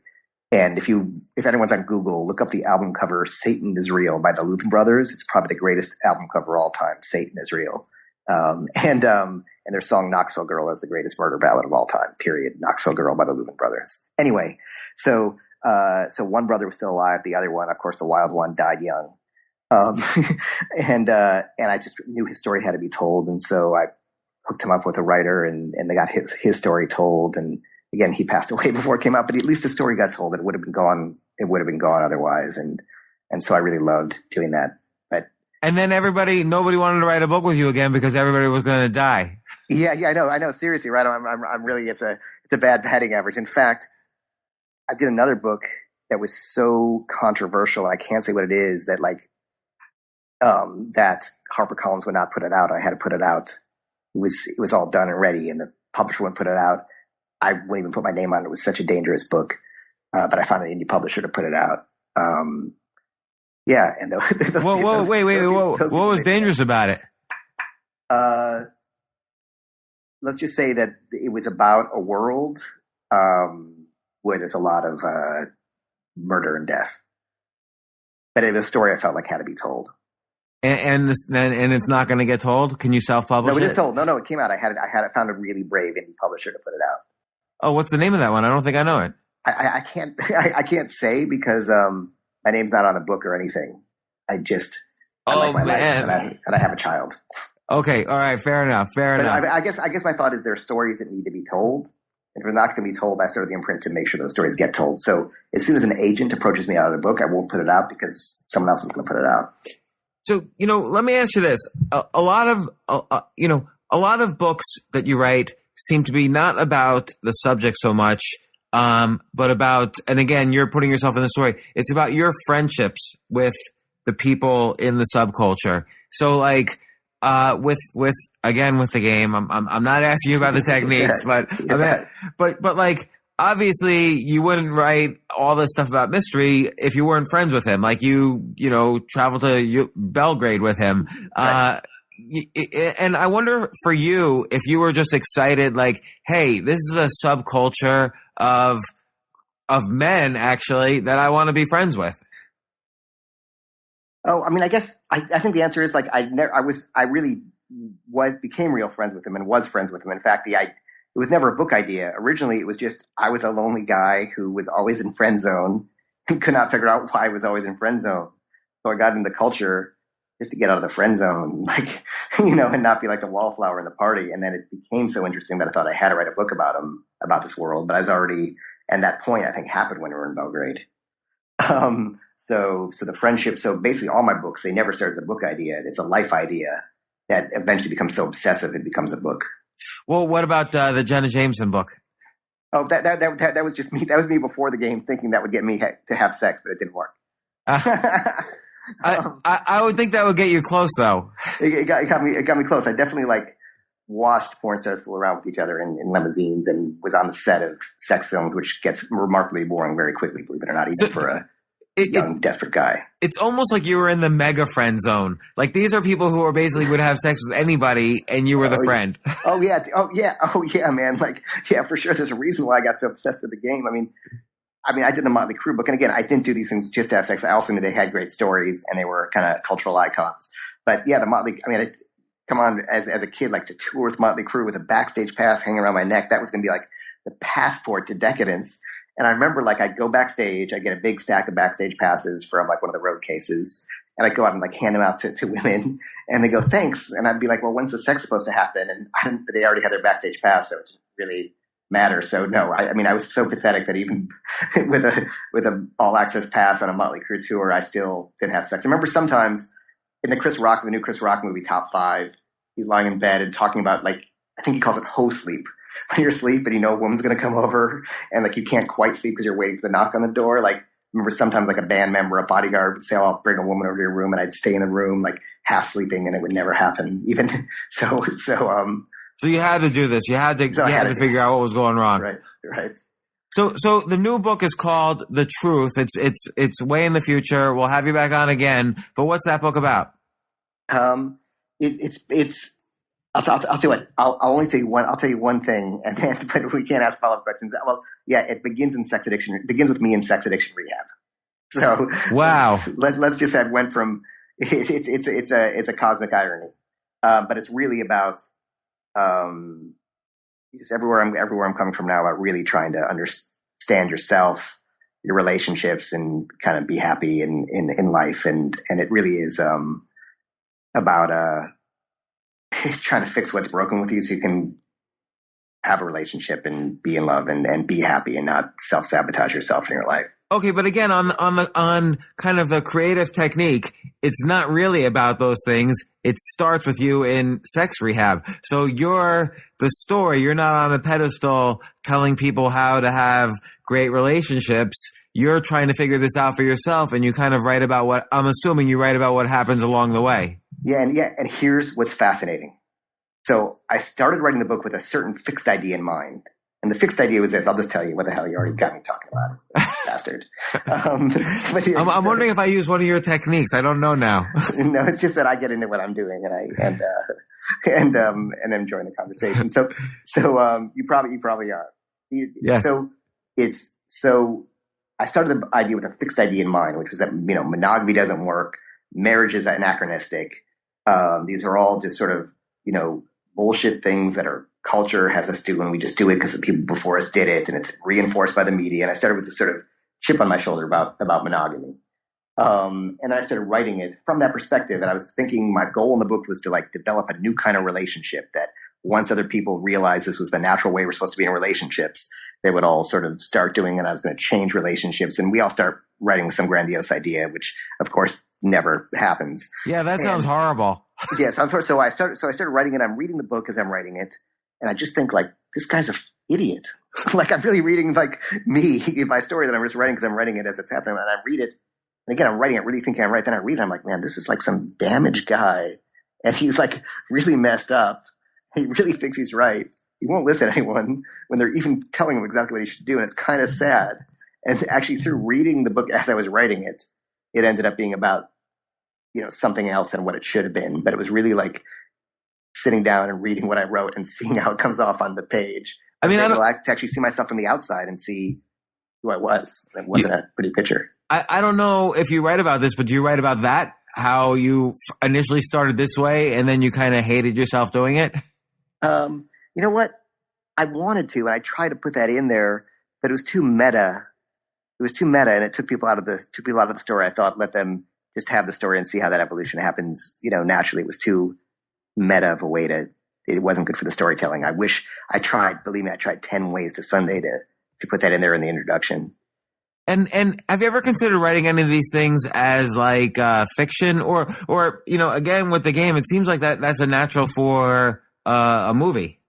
And if anyone's on Google, look up the album cover "Satan Is Real" by the Louvin Brothers. It's probably the greatest album cover of all time. Satan Is Real. And their song "Knoxville Girl" is the greatest murder ballad of all time. Period. "Knoxville Girl" by the Louvin Brothers. Anyway, so one brother was still alive. The other one, of course, the wild one, died young. And I just knew his story had to be told, and so I hooked him up with a writer, and they got his story told. And again, he passed away before it came out, but at least the story got told. It would have been gone. It would have been gone otherwise. And so I really loved doing that. And then nobody wanted to write a book with you again because everybody was going to die. Yeah, I know. Seriously, right? I'm really, it's a bad batting average. In fact, I did another book that was so controversial, and I can't say what it is, that that HarperCollins would not put it out. I had to put it out. It was all done and ready, and the publisher wouldn't put it out. I wouldn't even put my name on it. It was such a dangerous book, but I found an indie publisher to put it out. Yeah, and what was dangerous about it? Let's just say that it was about a world where there's a lot of murder and death, but it was a story I felt like had to be told. And it's not going to get told. Can you self-publish it? No, it is told. No, it came out. I found a really brave indie publisher to put it out. Oh, what's the name of that one? I don't think I know it. I can't say because my name's not on the book or anything. I like my life, and I have a child. Okay, all right, fair enough. I guess my thought is there are stories that need to be told. If they're not going to be told, I started the imprint to make sure those stories get told. So as soon as an agent approaches me out of a book, I won't put it out because someone else is going to put it out. So, let me ask you this. A lot of books that you write seem to be not about the subject so much, but about, and again, you're putting yourself in the story. It's about your friendships with the people in the subculture. So like, with the game, I'm not asking you about the techniques, but like, obviously you wouldn't write all this stuff about mystery if you weren't friends with him. Like you traveled to Belgrade with him. Right. And I wonder for you, if you were just excited, like, hey, this is a subculture of men actually that I want to be friends with. Oh, I mean, I guess I think the answer is like I really became real friends with him and was friends with him. In fact, it was never a book idea. Originally, it was just I was a lonely guy who was always in friend zone and could not figure out why I was always in friend zone. So I got into the culture just to get out of the friend zone, like, and not be like the wallflower in the party. And then it became so interesting that I thought I had to write a book about him, about this world. But I was already, and that point I think happened when we were in Belgrade. So the friendship, so basically all my books, they never start as a book idea. It's a life idea that eventually becomes so obsessive it becomes a book. Well, what about the Jenna Jameson book? Oh, that was just me. That was me before the game thinking that would get me to have sex, but it didn't work. I would think that would get you close, though. It got me close. I definitely watched porn stars fool around with each other in limousines and was on the set of sex films, which gets remarkably boring very quickly, believe it or not, even for a young, desperate guy. It's almost like you were in the mega friend zone. Like these are people who are basically would have sex with anybody, and you were the friend. Oh yeah, man. Like, yeah, for sure. There's a reason why I got so obsessed with the game. I mean, I did the Motley Crue book, and again, I didn't do these things just to have sex. I also knew they had great stories, and they were kind of cultural icons. But yeah, the Motley. I mean, come on, as a kid, like to tour with Motley Crue with a backstage pass hanging around my neck, that was going to be like the passport to decadence. And I remember I'd go backstage, I'd get a big stack of backstage passes from one of the road cases, and I'd go out and hand them out to women, and they go, thanks. And I'd be like, well, when's the sex supposed to happen? And they already had their backstage pass, so it didn't really matter. So no, I was so pathetic that even with a all access pass on a Motley Crue tour, I still didn't have sex. I remember sometimes in the new Chris Rock movie, Top 5, he's lying in bed and talking about I think he calls it hoe sleep. When you're asleep and a woman's going to come over and you can't quite sleep because you're waiting for the knock on the door. remember sometimes like a band member, a bodyguard would say, "Oh, I'll bring a woman over to your room," and I'd stay in the room like half sleeping, and it would never happen. Even so. So you had to do this. You had to figure out what was going wrong. Right. So the new book is called The Truth. It's way in the future. We'll have you back on again. But what's that book about? It's. I'll tell you what. I'll only tell you one. I'll tell you one thing, and then but we can't ask follow-up questions. Well, yeah, it begins in sex addiction. It begins with me in sex addiction rehab. So wow. So let's just say I went from it's a cosmic irony, but it's really about just everywhere I'm coming from now about really trying to understand yourself, your relationships, and kind of be happy in life, and it really is about trying to fix what's broken with you so you can have a relationship and be in love and be happy and not self-sabotage yourself in your life. Okay, but again, on kind of the creative technique, it's not really about those things. It starts with you in sex rehab. So you're the story. You're not on a pedestal telling people how to have great relationships. You're trying to figure this out for yourself, and you kind of write about what I'm assuming you write about what happens along the way. Yeah, and here's what's fascinating. So I started writing the book with a certain fixed idea in mind. And the fixed idea was this. I'll just tell you what the hell you already got me talking about it, bastard. I'm wondering if I use one of your techniques. I don't know now. No, it's just that I get into what I'm doing and enjoying the conversation. So you probably are. Yes. So I started the idea with a fixed idea in mind, which was that monogamy doesn't work, marriage is anachronistic. These are all just sort of bullshit things that our culture has us do, and we just do it because the people before us did it, and it's reinforced by the media. And I started with this sort of chip on my shoulder about monogamy. And I started writing it from that perspective. And I was thinking my goal in the book was to like develop a new kind of relationship that once other people realized this was the natural way we're supposed to be in relationships, they would all sort of start doing it. And I was going to change relationships. And we all start writing with some grandiose idea, which of course never happens. Yeah, that sounds horrible. Yeah, it sounds horrible. So I started writing it. I'm reading the book as I'm writing it. And I just think like, this guy's an idiot. Like I'm really reading like me, my story that I'm just writing because I'm writing it as it's happening. And I read it. And again, I'm writing it really thinking I'm right. Then I read it. I'm like, man, this is like some damaged guy. And he's like really messed up. He really thinks he's right. He won't listen to anyone when they're even telling him exactly what he should do. And it's kind of sad. And actually through reading the book as I was writing it, it ended up being about, something else and what it should have been. But it was really like sitting down and reading what I wrote and seeing how it comes off on the page. I mean, I to actually see myself from the outside and see who I was. It wasn't a pretty picture. I don't know if you write about this, but do you write about that? How you initially started this way and then you kind of hated yourself doing it? You know what? I wanted to, and I tried to put that in there, but it was too meta. It was too meta, and it took people out of the story. I thought, let them just have the story and see how that evolution happens. Naturally, it was too meta of a way it wasn't good for the storytelling. I wish I tried, believe me, I tried 10 ways to Sunday to put that in there in the introduction. And have you ever considered writing any of these things as like fiction or again with the game, it seems like that's a natural for a movie.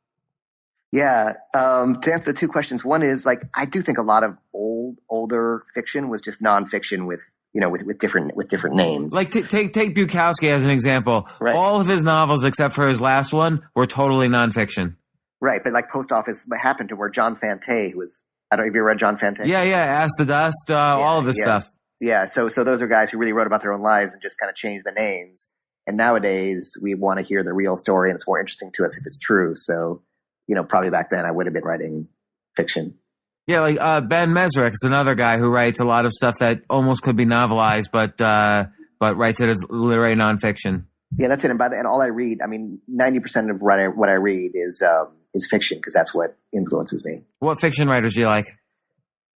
Yeah. To answer the two questions, one is like, I do think a lot of older fiction was just nonfiction with different names. Like take Bukowski as an example. Right. All of his novels except for his last one were totally nonfiction. Right. But like Post Office happened to where John Fante, who was, I don't know if you ever read John Fante. Yeah. Ask the Dust, all of this stuff. Yeah. So those are guys who really wrote about their own lives and just kind of changed the names. And nowadays we want to hear the real story, and it's more interesting to us if it's true. So, probably back then I would have been writing fiction. Yeah, like Ben Mesrich is another guy who writes a lot of stuff that almost could be novelized, but writes it as literary nonfiction. Yeah, that's it. And all I read, 90% of what I read is fiction because that's what influences me. What fiction writers do you like?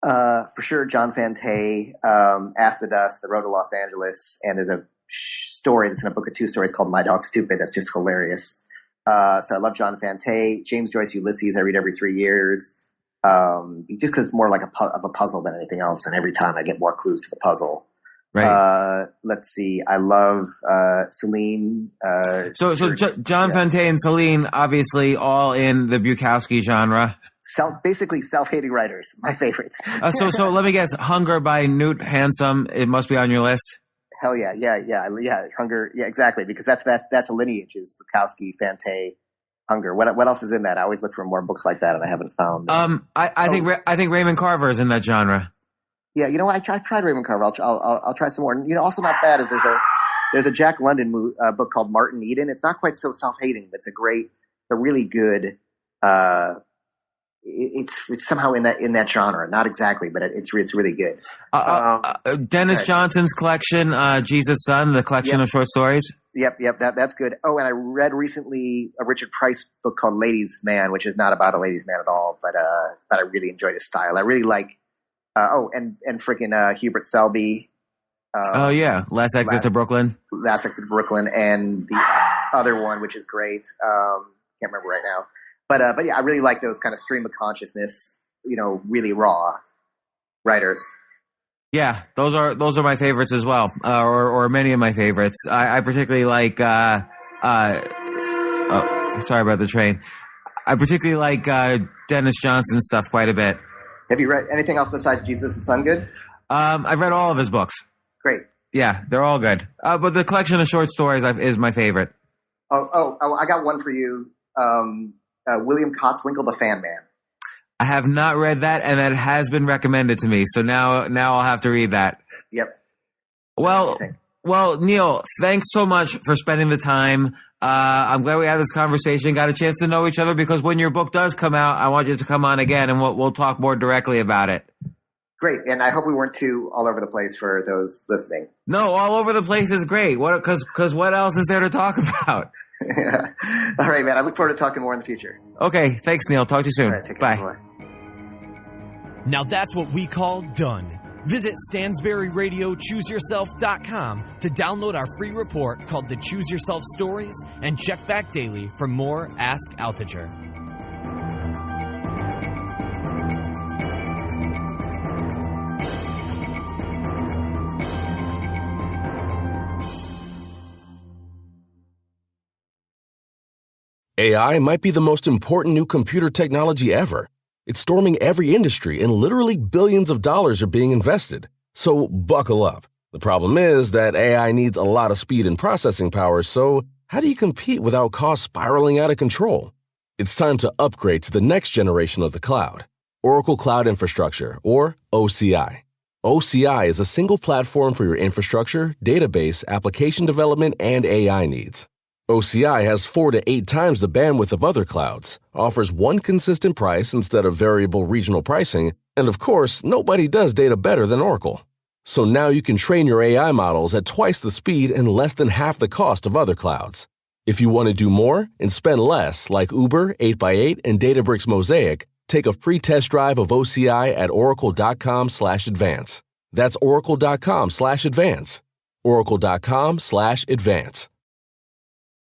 For sure, John Fante, Ask the Dust, The Road to Los Angeles, and there's a story that's in a book of 2 stories called My Dog Stupid. That's just hilarious. So I love John Fante. James Joyce Ulysses I read every 3 years. Just because it's more like a puzzle than anything else, and every time I get more clues to the puzzle. Right. Let's see. I love Celine. So John Fante and Celine, obviously, all in the Bukowski genre. basically self-hating writers. My favorites. So let me guess. Hunger by Newt Handsome. It must be on your list. Hell yeah. Hunger. Yeah, exactly. Because that's a lineage is Bukowski, Fante, Hunger. What else is in that? I always look for more books like that and I haven't found. I think Raymond Carver is in that genre. Yeah. You know what? I tried Raymond Carver. I'll try some more. You know, also not bad is there's a Jack London book called Martin Eden. It's not quite so self-hating, but it's a really good, it's somehow in that genre. Not exactly, but it's really good. Dennis Johnson's collection, Jesus' Son, the collection of short stories. Yep. That's good. Oh, and I read recently a Richard Price book called Ladies' Man, which is not about a ladies' man at all, but I really enjoyed his style. I really like, and freaking Hubert Selby. Last Exit to Brooklyn. Last Exit to Brooklyn, and the other one, which is great. Can't remember right now. But yeah, I really like those kind of stream of consciousness, really raw writers. Yeah, those are my favorites as well, or many of my favorites. I particularly like. Sorry about the train. I particularly like Dennis Johnson's stuff quite a bit. Have you read anything else besides Jesus' Son? Good. I've read all of his books. Great. Yeah, they're all good. But the collection of short stories is my favorite. Oh! I got one for you. William Cotswinkle, The Fan Man. I have not read that, and that has been recommended to me. So now I'll have to read that. Yep. Well, Neil, thanks so much for spending the time. I'm glad we had this conversation, got a chance to know each other, because when your book does come out, I want you to come on again, and we'll talk more directly about it. Great, and I hope we weren't too all over the place for those listening. No, all over the place is great. Because what else is there to talk about? Yeah. All right, man. I look forward to talking more in the future. Okay, thanks, Neil. Talk to you soon. All right, take care. Bye. Now that's what we call done. Visit StansberryRadioChooseYourself.com to download our free report called The Choose Yourself Stories and check back daily for more Ask Altucher. AI might be the most important new computer technology ever. It's storming every industry and literally billions of dollars are being invested. So buckle up. The problem is that AI needs a lot of speed and processing power, so how do you compete without costs spiraling out of control? It's time to upgrade to the next generation of the cloud, Oracle Cloud Infrastructure, or OCI. OCI is a single platform for your infrastructure, database, application development, and AI needs. OCI has 4 to 8 times the bandwidth of other clouds, offers one consistent price instead of variable regional pricing, and of course, nobody does data better than Oracle. So now you can train your AI models at twice the speed and less than half the cost of other clouds. If you want to do more and spend less, like Uber, 8x8, and Databricks Mosaic, take a free test drive of OCI at oracle.com/advance. That's oracle.com/advance. oracle.com/advance.